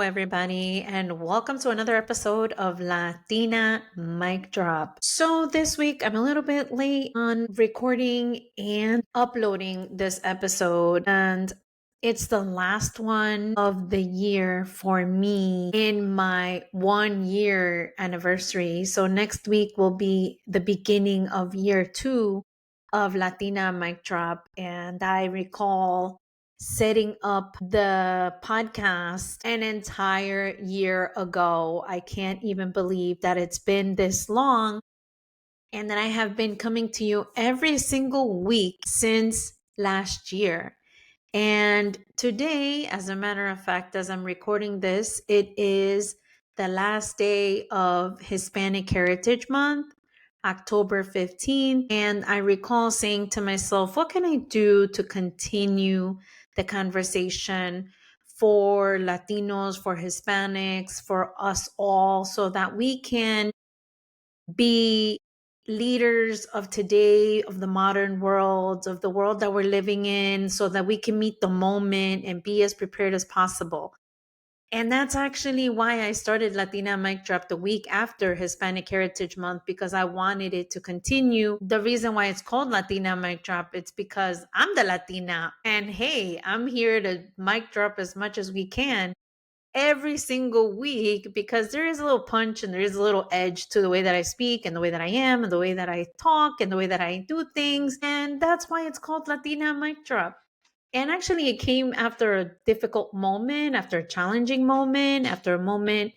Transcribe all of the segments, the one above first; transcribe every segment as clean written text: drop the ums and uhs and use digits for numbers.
everybody, and welcome to another episode of Latina Mic Drop. So, this week I'm a little bit late on recording and uploading this episode, and it's the last one of the year for me in my 1 year anniversary. So, next week will be the beginning of year 2 of Latina Mic Drop, and I recall setting up the podcast an entire year ago. I can't even believe that it's been this long and that I have been coming to you every single week since last year. And today, as a matter of fact, as I'm recording this, it is the last day of Hispanic Heritage Month, October 15th. And I recall saying to myself, what can I do to continue the conversation for Latinos, for Hispanics, for us all, so that we can be leaders of today, of the modern world, of the world that we're living in, so that we can meet the moment and be as prepared as possible. And that's actually why I started Latina Mic Drop the week after Hispanic Heritage Month, because I wanted it to continue. The reason why it's called Latina Mic Drop, it's because I'm the Latina. And hey, I'm here to mic drop as much as we can every single week, because there is a little punch and there is a little edge to the way that I speak and the way that I am and the way that I talk and the way that I do things. And that's why it's called Latina Mic Drop. And actually, it came after a difficult moment, after a challenging moment, after a moment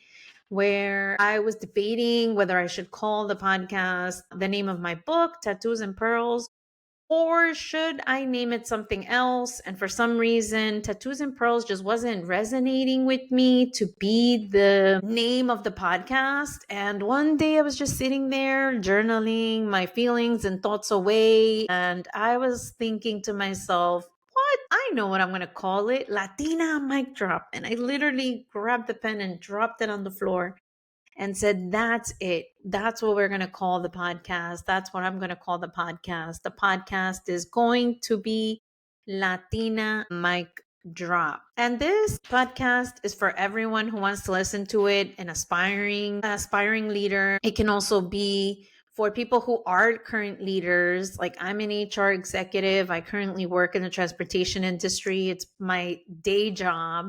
where I was debating whether I should call the podcast the name of my book, Tattoos and Pearls, or should I name it something else? And for some reason, Tattoos and Pearls just wasn't resonating with me to be the name of the podcast. And one day I was just sitting there journaling my feelings and thoughts away. And I was thinking to myself, what? I know what I'm going to call it, Latina Mic Drop. And I literally grabbed the pen and dropped it on the floor and said, that's it. That's what we're going to call the podcast. That's what I'm going to call the podcast. The podcast is going to be Latina Mic Drop. And this podcast is for everyone who wants to listen to it, an aspiring leader. It can also be for people who are current leaders. Like, I'm an HR executive. I currently work in the transportation industry. It's my day job.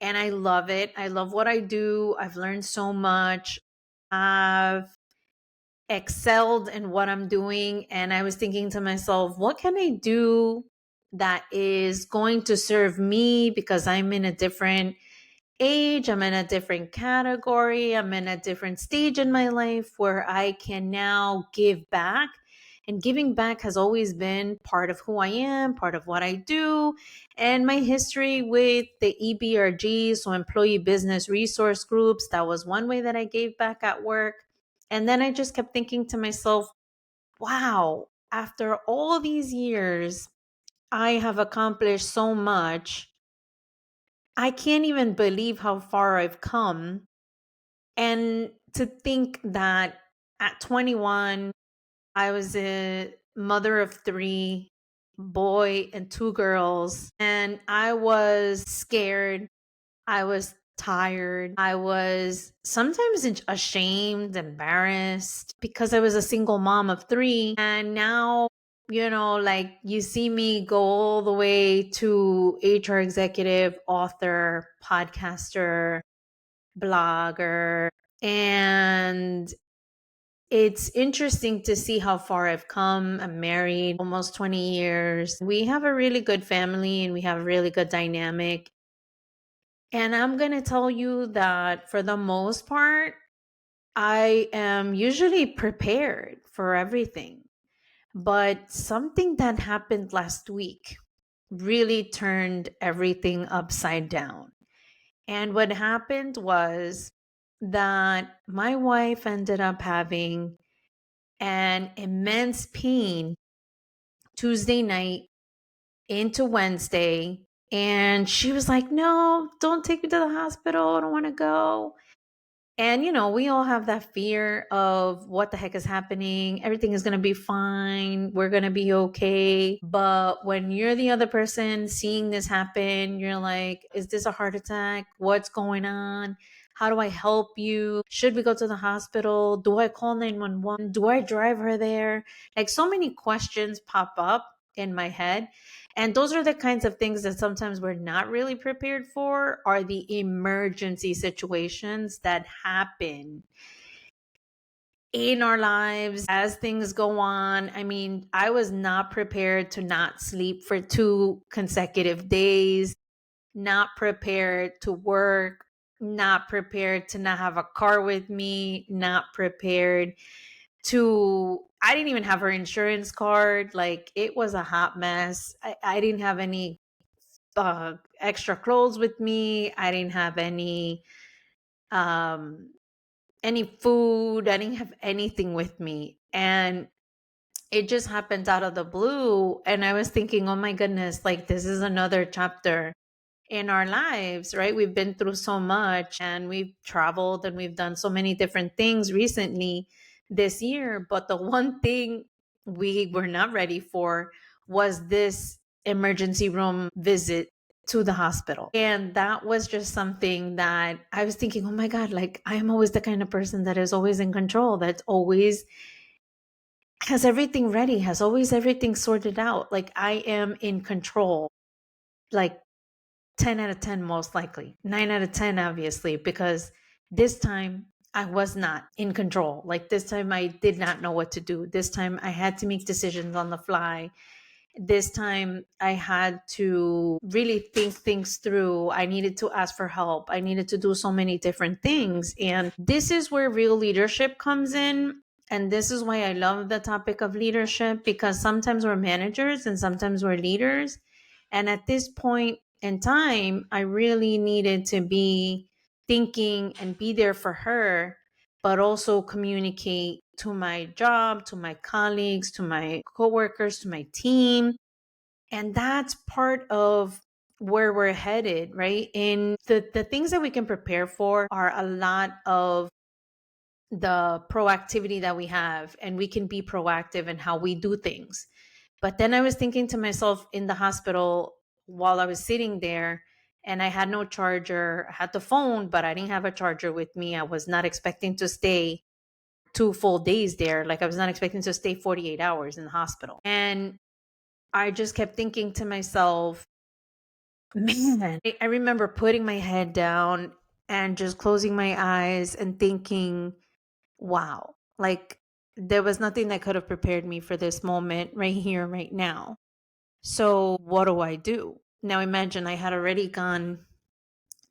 And I love it. I love what I do. I've learned so much. I've excelled in what I'm doing. And I was thinking to myself, what can I do that is going to serve me? Because I'm in a different age, I'm in a different category, I'm in a different stage in my life where I can now give back. And giving back has always been part of who I am, part of what I do. And my history with the EBRG, so Employee Business Resource Groups, that was one way that I gave back at work. And then I just kept thinking to myself, wow, after all these years, I have accomplished so much. I can't even believe how far I've come. And to think that at 21, I was a mother of 3, boy and 2 girls, and I was scared. I was tired. I was sometimes ashamed, embarrassed, because I was a single mom of 3. And now, like, you see me go all the way to HR executive, author, podcaster, blogger. And it's interesting to see how far I've come. I'm married almost 20 years. We have a really good family and we have a really good dynamic. And I'm going to tell you that for the most part, I am usually prepared for everything. But something that happened last week really turned everything upside down. And what happened was that my wife ended up having an immense pain Tuesday night into Wednesday. And she was like, no, don't take me to the hospital. I don't want to go. And, we all have that fear of what the heck is happening. Everything is going to be fine. We're going to be okay. But when you're the other person seeing this happen, you're like, is this a heart attack? What's going on? How do I help you? Should we go to the hospital? Do I call 911? Do I drive her there? Like, so many questions pop up in my head. And those are the kinds of things that sometimes we're not really prepared for, are the emergency situations that happen in our lives as things go on. I mean, I was not prepared to not sleep for 2 consecutive days, not prepared to work, not prepared to not have a car with me, not prepared to, I didn't even have her insurance card. Like, it was a hot mess. I didn't have extra clothes with me. I didn't have um any food. I didn't have anything with me. And it just happened out of the blue. And I was thinking, oh my goodness, like, this is another chapter in our lives, right? We've been through so much and we've traveled and we've done so many different things recently this year. But the one thing we were not ready for was this emergency room visit to the hospital. And that was just something that I was thinking, oh my God, like, I am always the kind of person that is always in control, that's always has everything ready, has always everything sorted out. Like, I am in control. Like, 10 out of 10, most likely. 9 out of 10, obviously, because this time I was not in control. Like, this time I did not know what to do. This time I had to make decisions on the fly. This time I had to really think things through. I needed to ask for help. I needed to do so many different things. And this is where real leadership comes in. And this is why I love the topic of leadership, because sometimes we're managers and sometimes we're leaders. And at this point in time, I really needed to be thinking and be there for her, but also communicate to my job, to my colleagues, to my coworkers, to my team. And that's part of where we're headed, right? And the things that we can prepare for are a lot of the proactivity that we have, and we can be proactive in how we do things. But then I was thinking to myself in the hospital while I was sitting there, and I had no charger. I had the phone, but I didn't have a charger with me. I was not expecting to stay 2 full days there. Like, I was not expecting to stay 48 hours in the hospital. And I just kept thinking to myself, man, I remember putting my head down and just closing my eyes and thinking, wow, like, there was nothing that could have prepared me for this moment right here, right now. So what do I do? Now imagine, I had already gone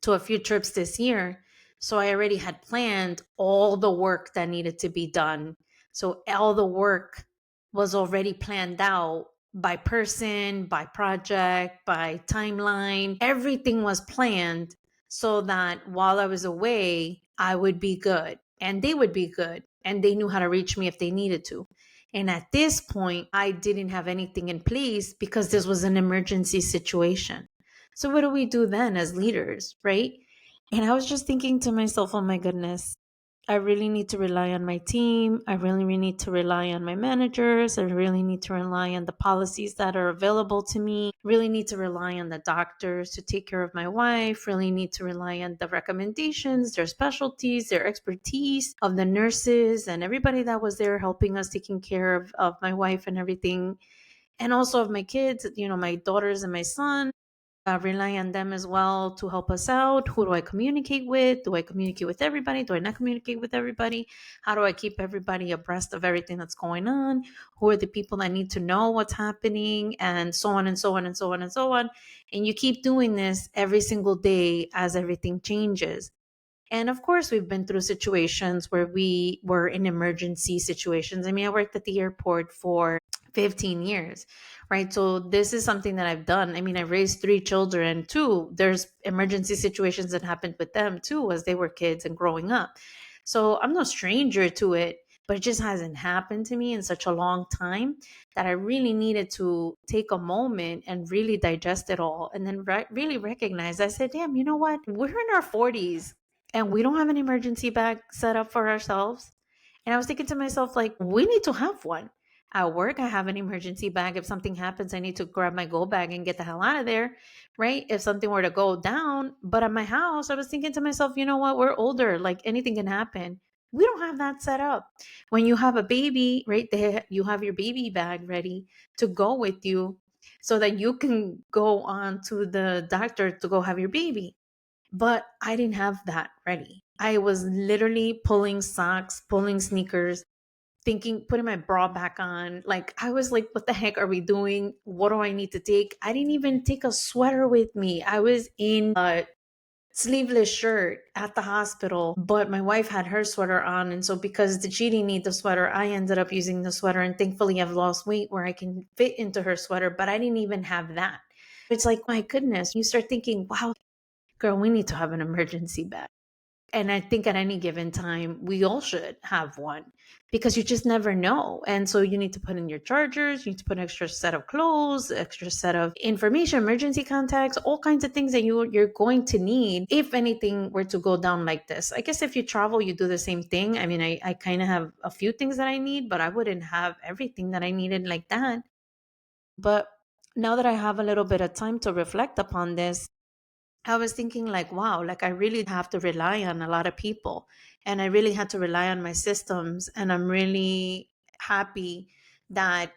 to a few trips this year. So I already had planned all the work that needed to be done. So all the work was already planned out by person, by project, by timeline. Everything was planned so that while I was away, I would be good and they would be good. And they knew how to reach me if they needed to. And at this point, I didn't have anything in place because this was an emergency situation. So what do we do then as leaders, right? And I was just thinking to myself, oh my goodness, I really need to rely on my team. I really need to rely on my managers. I really need to rely on the policies that are available to me. Really need to rely on the doctors to take care of my wife. Really need to rely on the recommendations, their specialties, their expertise of the nurses and everybody that was there helping us, taking care of my wife and everything. And also of my kids, my daughters and my son. Rely on them as well to help us out. Who do I communicate with? Do I communicate with everybody? Do I not communicate with everybody? How do I keep everybody abreast of everything that's going on? Who are the people that need to know what's happening? And so on and so on and so on and so on. And you keep doing this every single day as everything changes. And of course, we've been through situations where we were in emergency situations. I mean, I worked at the airport for 15 years, right? So this is something that I've done. I mean, I raised 3 children too. There's emergency situations that happened with them too as they were kids and growing up. So I'm no stranger to it, but it just hasn't happened to me in such a long time that I really needed to take a moment and really digest it all and then really recognize. I said, damn, you know what? We're in our 40s and we don't have an emergency bag set up for ourselves. And I was thinking to myself, like, we need to have one. At work, I have an emergency bag. If something happens, I need to grab my go bag and get the hell out of there, right? If something were to go down. But at my house, I was thinking to myself, you know what? We're older. Like, anything can happen. We don't have that set up. When you have a baby, right, you have your baby bag ready to go with you so that you can go on to the doctor to go have your baby. But I didn't have that ready. I was literally pulling socks, pulling sneakers, thinking, putting my bra back on. Like, I was like, what the heck are we doing? What do I need to take? I didn't even take a sweater with me. I was in a sleeveless shirt at the hospital, but my wife had her sweater on. And so, because she didn't need the sweater, I ended up using the sweater. And thankfully, I've lost weight where I can fit into her sweater, but I didn't even have that. It's like, my goodness, you start thinking, wow, girl, we need to have an emergency bag. And I think at any given time, we all should have one because you just never know. And so you need to put in your chargers, you need to put an extra set of clothes, extra set of information, emergency contacts, all kinds of things that you're going to need if anything were to go down like this. I guess if you travel, you do the same thing. I mean, I kind of have a few things that I need, but I wouldn't have everything that I needed like that. But now that I have a little bit of time to reflect upon this, I was thinking like, wow, like I really have to rely on a lot of people and I really had to rely on my systems. And I'm really happy that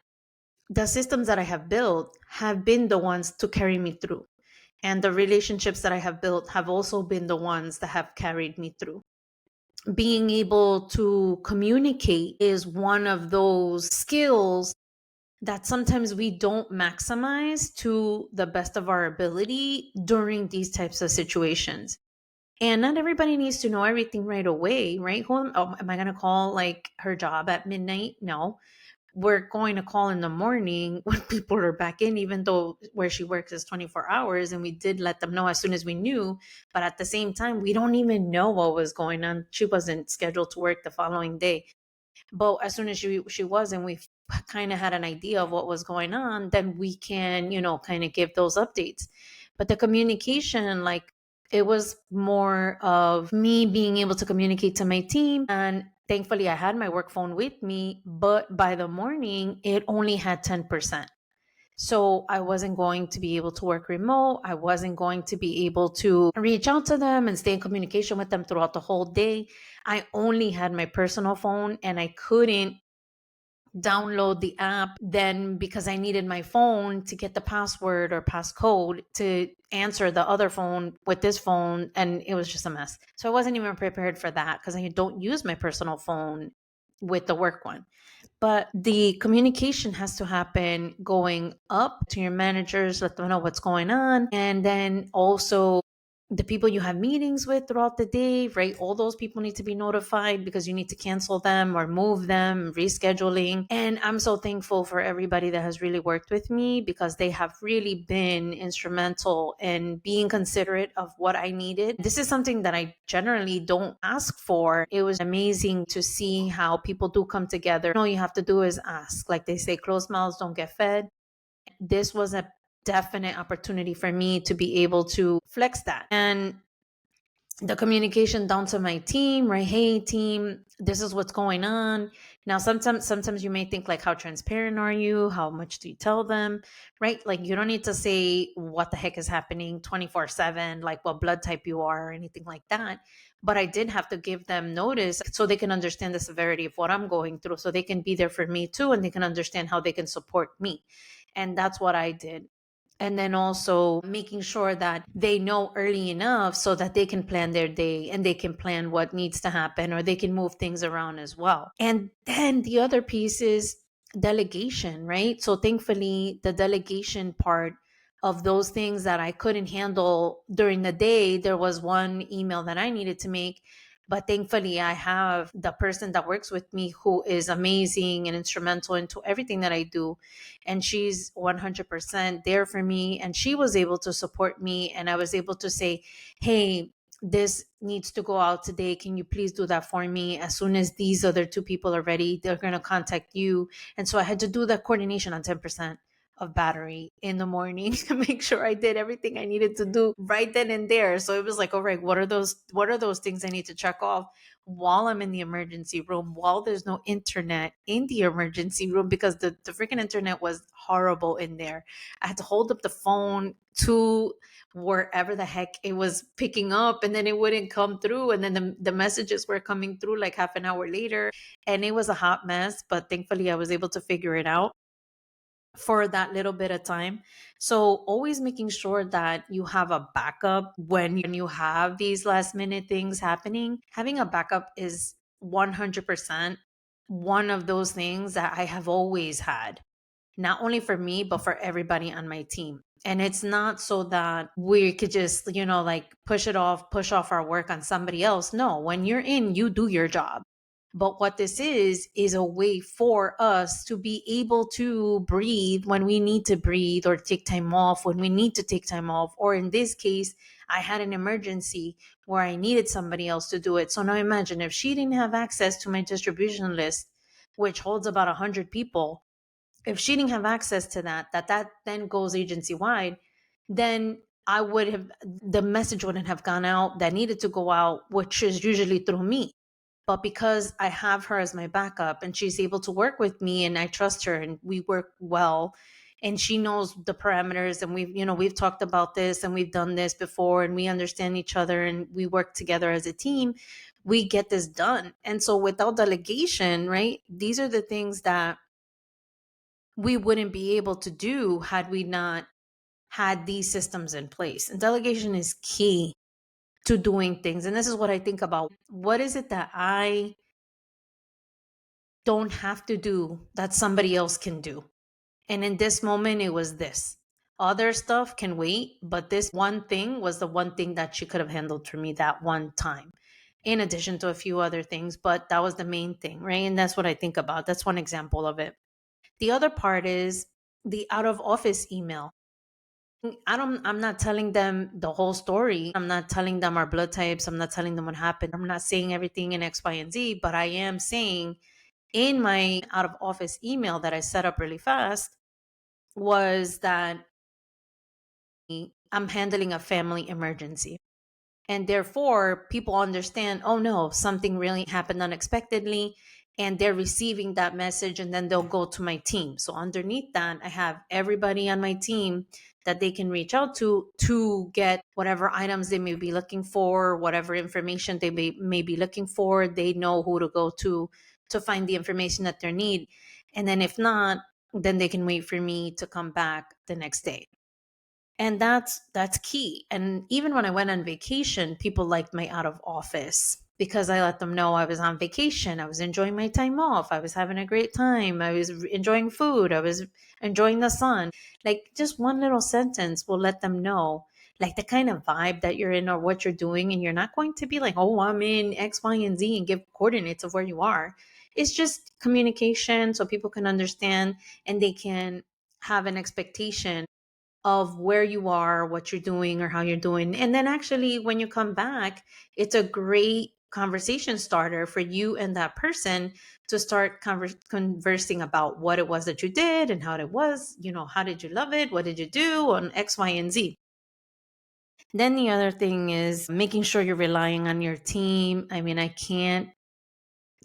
the systems that I have built have been the ones to carry me through. And the relationships that I have built have also been the ones that have carried me through. Being able to communicate is one of those skills that sometimes we don't maximize to the best of our ability during these types of situations. And not everybody needs to know everything right away, right? Am I going to call like her job at midnight? No. We're going to call in the morning when people are back in, even though where she works is 24 hours. And we did let them know as soon as we knew. But at the same time, we don't even know what was going on. She wasn't scheduled to work the following day. But as soon as she was, and we kind of had an idea of what was going on, then we can, kind of give those updates. But the communication, like, it was more of me being able to communicate to my team. And thankfully, I had my work phone with me, but by the morning, it only had 10%. So I wasn't going to be able to work remote. I wasn't going to be able to reach out to them and stay in communication with them throughout the whole day. I only had my personal phone and I couldn't download the app then because I needed my phone to get the password or passcode to answer the other phone with this phone. And it was just a mess. So I wasn't even prepared for that because I don't use my personal phone with the work one. But the communication has to happen going up to your managers, let them know what's going on. And then also the people you have meetings with throughout the day, right? All those people need to be notified because you need to cancel them or move them, rescheduling. And I'm so thankful for everybody that has really worked with me because they have really been instrumental in being considerate of what I needed. This is something that I generally don't ask for. It was amazing to see how people do come together. All you have to do is ask. Like they say, closed mouths don't get fed. This was a definite opportunity for me to be able to flex that. And the communication down to my team, right? Hey team, this is what's going on. Now sometimes you may think like, how transparent are you? How much do you tell them? Right? Like you don't need to say what the heck is happening 24/7, like what blood type you are or anything like that. But I did have to give them notice so they can understand the severity of what I'm going through, so they can be there for me too, and they can understand how they can support me. And that's what I did. And then also making sure that they know early enough so that they can plan their day and they can plan what needs to happen, or they can move things around as well. And then the other piece is delegation, right? So thankfully, the delegation part of those things that I couldn't handle during the day, there was one email that I needed to make. But thankfully, I have the person that works with me who is amazing and instrumental into everything that I do. And she's 100% there for me. And she was able to support me. And I was able to say, hey, this needs to go out today. Can you please do that for me? As soon as these other two people are ready, they're going to contact you. And so I had to do that coordination on 10% of battery in the morning to make sure I did everything I needed to do right then and there. So it was like, all right, what are those things I need to check off while I'm in the emergency room, while there's no internet in the emergency room, because the freaking internet was horrible in there. I had to hold up the phone to wherever the heck it was picking up, and then it wouldn't come through, and then the messages were coming through like half an hour later, and it was a hot mess, but thankfully I was able to figure it out for that little bit of time. So always making sure that you have a backup when you have these last minute things happening. Having a backup is 100% one of those things that I have always had, not only for me, but for everybody on my team. And it's not so that we could just, like push off our work on somebody else. No, when you're in, you do your job. But what this is a way for us to be able to breathe when we need to breathe, or take time off when we need to take time off. Or in this case, I had an emergency where I needed somebody else to do it. So now imagine if she didn't have access to my distribution list, which holds about 100 people. If she didn't have access to that then goes agency wide, then I would have, the message wouldn't have gone out that needed to go out, which is usually through me. But because I have her as my backup and she's able to work with me and I trust her and we work well, and she knows the parameters, and we've talked about this and we've done this before, and we understand each other and we work together as a team, we get this done. And so without delegation, right? These are the things that we wouldn't be able to do had we not had these systems in place. And delegation is key to doing things. And this is what I think about. What is it that I don't have to do that somebody else can do? And in this moment, it was this. Other stuff can wait, but this one thing was the one thing that she could have handled for me that one time, in addition to a few other things. But that was the main thing, right? And that's what I think about. That's one example of it. The other part is the out of office email. I'm not telling them the whole story. I'm not telling them our blood types. I'm not telling them what happened. I'm not saying everything in X, Y, and Z, but I am saying in my out of office email that I set up really fast was that I'm handling a family emergency. And therefore, people understand, oh no, something really happened unexpectedly. And they're receiving that message, and then they'll go to my team. So underneath that, I have everybody on my team that they can reach out to get whatever items they may be looking for, whatever information they may be looking for. They know who to go to find the information that they need. And then if not, then they can wait for me to come back the next day. And that's key. And even when I went on vacation, people liked my out of office because I let them know I was on vacation. I was enjoying my time off. I was having a great time. I was enjoying food. I was enjoying the sun. Like, just one little sentence will let them know, like, the kind of vibe that you're in or what you're doing. And you're not going to be like, oh, I'm in X, Y, and Z, and give coordinates of where you are. It's just communication so people can understand and they can have an expectation of where you are, what you're doing, or how you're doing. And then actually, when you come back, it's a great conversation starter for you and that person to start conversing about what it was that you did and how it was, how did you love it? What did you do on X, Y, and Z? Then the other thing is making sure you're relying on your team. I mean, I can't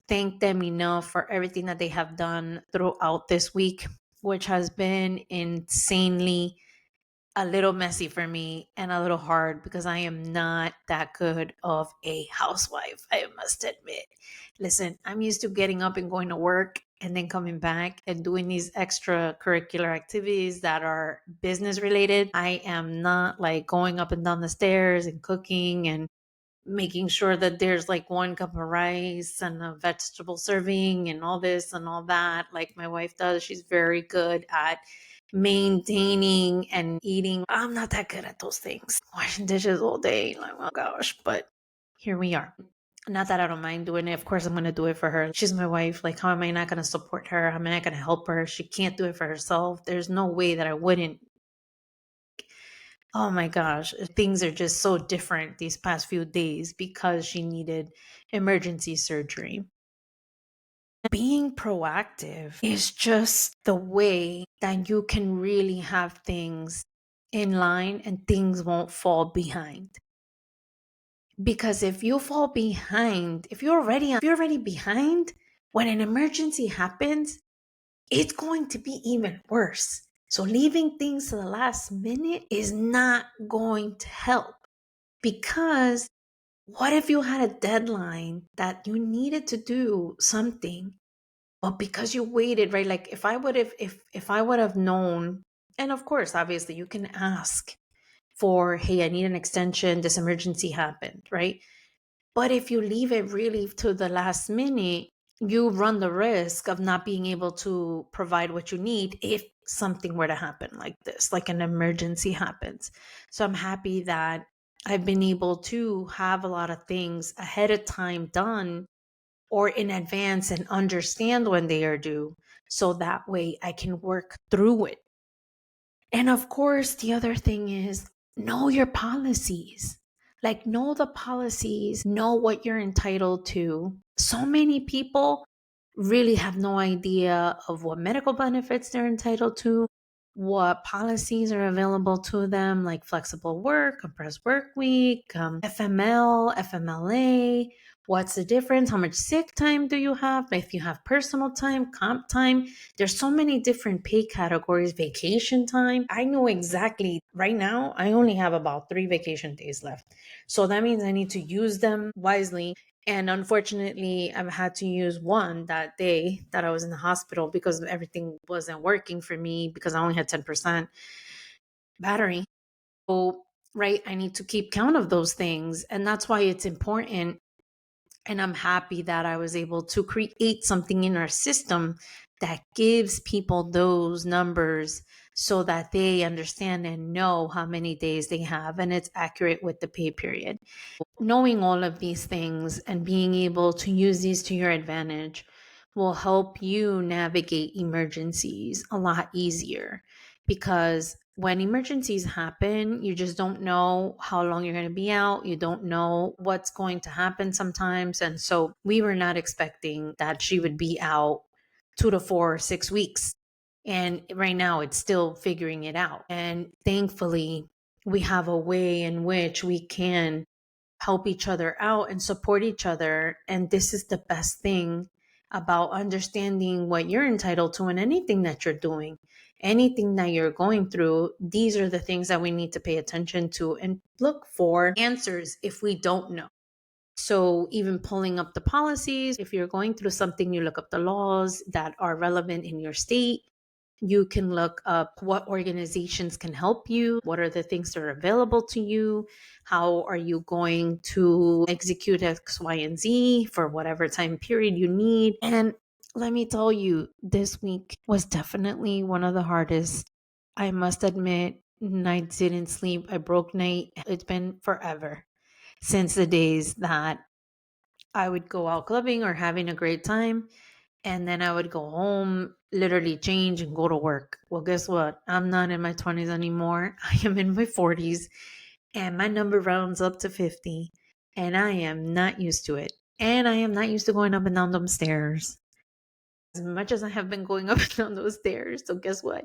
thank them enough for everything that they have done throughout this week, which has been insanely a little messy for me and a little hard because I am not that good of a housewife, I must admit. Listen, I'm used to getting up and going to work and then coming back and doing these extracurricular activities that are business related. I am not like going up and down the stairs and cooking and making sure that there's like one cup of rice and a vegetable serving and all this and all that, like my wife does. She's very good at maintaining and eating. I'm not that good at those things. Washing dishes all day, like, oh gosh, but here we are. Not that I don't mind doing it. Of course, I'm going to do it for her. She's my wife. Like, how am I not going to support her? How am I not going to help her? She can't do it for herself. There's no way that I wouldn't. Oh my gosh, things are just so different these past few days because she needed emergency surgery. Being proactive is just the way that you can really have things in line and things won't fall behind. Because if you fall behind, if you're already behind, when an emergency happens, it's going to be even worse. So leaving things to the last minute is not going to help, because what if you had a deadline that you needed to do something, but because you waited, right? Like if I would have known, and of course, obviously you can ask for, hey, I need an extension, this emergency happened, right? But if you leave it really to the last minute, you run the risk of not being able to provide what you need if something were to happen like this, like an emergency happens. So I'm happy that I've been able to have a lot of things ahead of time done or in advance and understand when they are due. So that way I can work through it. And of course, the other thing is know your policies. Like, know the policies, know what you're entitled to. So many people really have no idea of what medical benefits they're entitled to, what policies are available to them, like flexible work, compressed work week, FML, FMLA. What's the difference? How much sick time do you have? If you have personal time, comp time, there's so many different pay categories, vacation time. I know exactly right now, I only have about 3 vacation days left. So that means I need to use them wisely. And unfortunately, I've had to use one that day that I was in the hospital because everything wasn't working for me because I only had 10% battery. So, right, I need to keep count of those things. And that's why it's important, and I'm happy that I was able to create something in our system that gives people those numbers so that they understand and know how many days they have, and it's accurate with the pay period. Knowing all of these things and being able to use these to your advantage will help you navigate emergencies a lot easier, because when emergencies happen, you just don't know how long you're going to be out. You don't know what's going to happen sometimes. And so we were not expecting that she would be out 2 to 4 or 6 weeks. And right now it's still figuring it out. And thankfully, we have a way in which we can help each other out and support each other. And this is the best thing about understanding what you're entitled to in anything that you're doing, anything that you're going through. These are the things that we need to pay attention to and look for answers if we don't know. So, even pulling up the policies, if you're going through something, you look up the laws that are relevant in your state. You can look up what organizations can help you, what are the things that are available to you, how are you going to execute X, Y, and Z for whatever time period you need. And let me tell you, this week was definitely one of the hardest. I must admit, nights didn't sleep. I broke night. It's been forever since the days that I would go out clubbing or having a great time, and then I would go home, literally change and go to work. Well, guess what? I'm not in my 20s anymore. I am in my 40s, and my number rounds up to 50, and I am not used to it. And I am not used to going up and down those stairs as much as I have been going up and down those stairs. So guess what?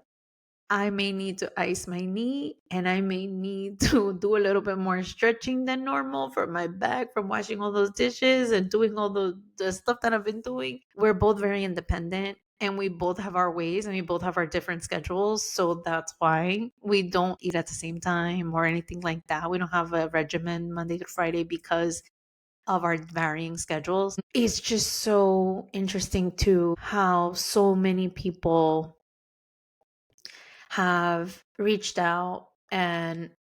I may need to ice my knee, and I may need to do a little bit more stretching than normal for my back from washing all those dishes and doing all the stuff that I've been doing. We're both very independent, and we both have our ways, and we both have our different schedules. So that's why we don't eat at the same time or anything like that. We don't have a regimen Monday to Friday because of our varying schedules. It's just so interesting too how so many people have reached out and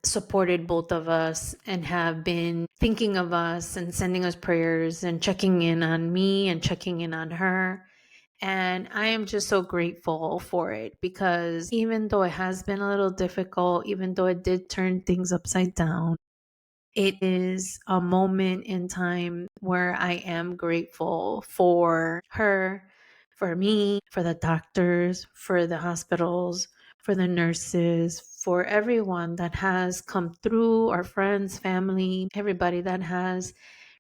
supported both of us and have been thinking of us and sending us prayers and checking in on me and checking in on her. And I am just so grateful for it, because even though it has been a little difficult, even though it did turn things upside down, it is a moment in time where I am grateful for her, for me, for the doctors, for the hospitals, for the nurses, for everyone that has come through, our friends, family, everybody that has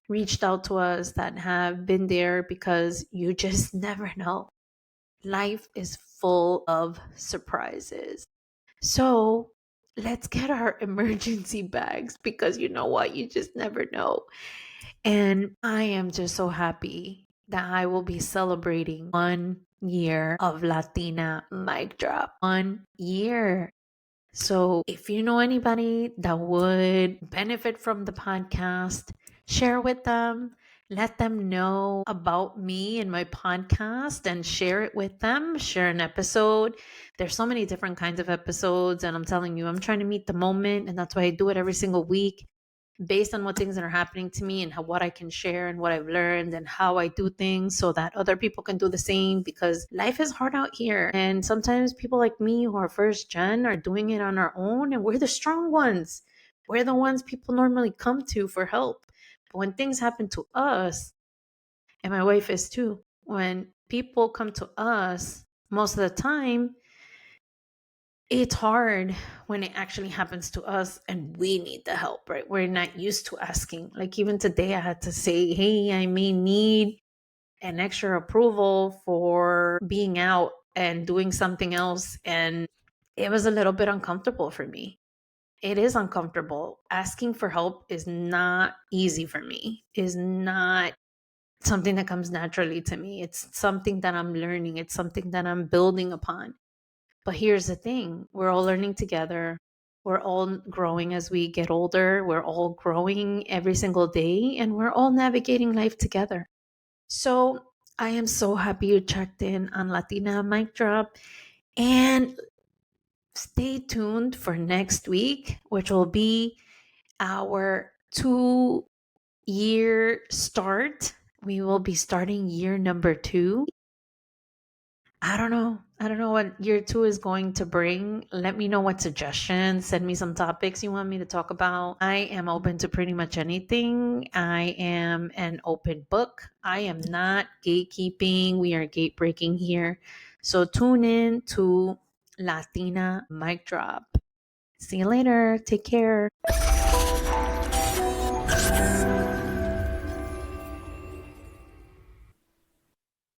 reached out to us, that have been there, because you just never know. Life is full of surprises. So let's get our emergency bags, because you know what? You just never know. And I am just so happy that I will be celebrating 1 year of Latina Mic Drop. 1 year. So if you know anybody that would benefit from the podcast, share with them. Let them know about me and my podcast and share it with them. Share an episode. There's so many different kinds of episodes. And I'm telling you, I'm trying to meet the moment. And that's why I do it every single week, based on what things that are happening to me and what I can share and what I've learned and how I do things, so that other people can do the same, because life is hard out here. And sometimes people like me who are first gen are doing it on our own, and we're the strong ones. We're the ones people normally come to for help. But when things happen to us, and my wife is too, when people come to us, most of the time, it's hard when it actually happens to us and we need the help, right? We're not used to asking. Like even today, I had to say, hey, I may need an extra approval for being out and doing something else. And it was a little bit uncomfortable for me. It is uncomfortable. Asking for help is not easy for me, is not something that comes naturally to me. It's something that I'm learning, it's something that I'm building upon. But here's the thing, we're all learning together. We're all growing as we get older. We're all growing every single day, and we're all navigating life together. So I am so happy you checked in on Latina Mic Drop. And stay tuned for next week, which will be our 2 year start. We will be starting year number 2. I don't know. I don't know what year 2 is going to bring. Let me know what suggestions. Send me some topics you want me to talk about. I am open to pretty much anything. I am an open book. I am not gatekeeping. We are gate breaking here. So tune in to Latina Mic Drop. See you later. Take care.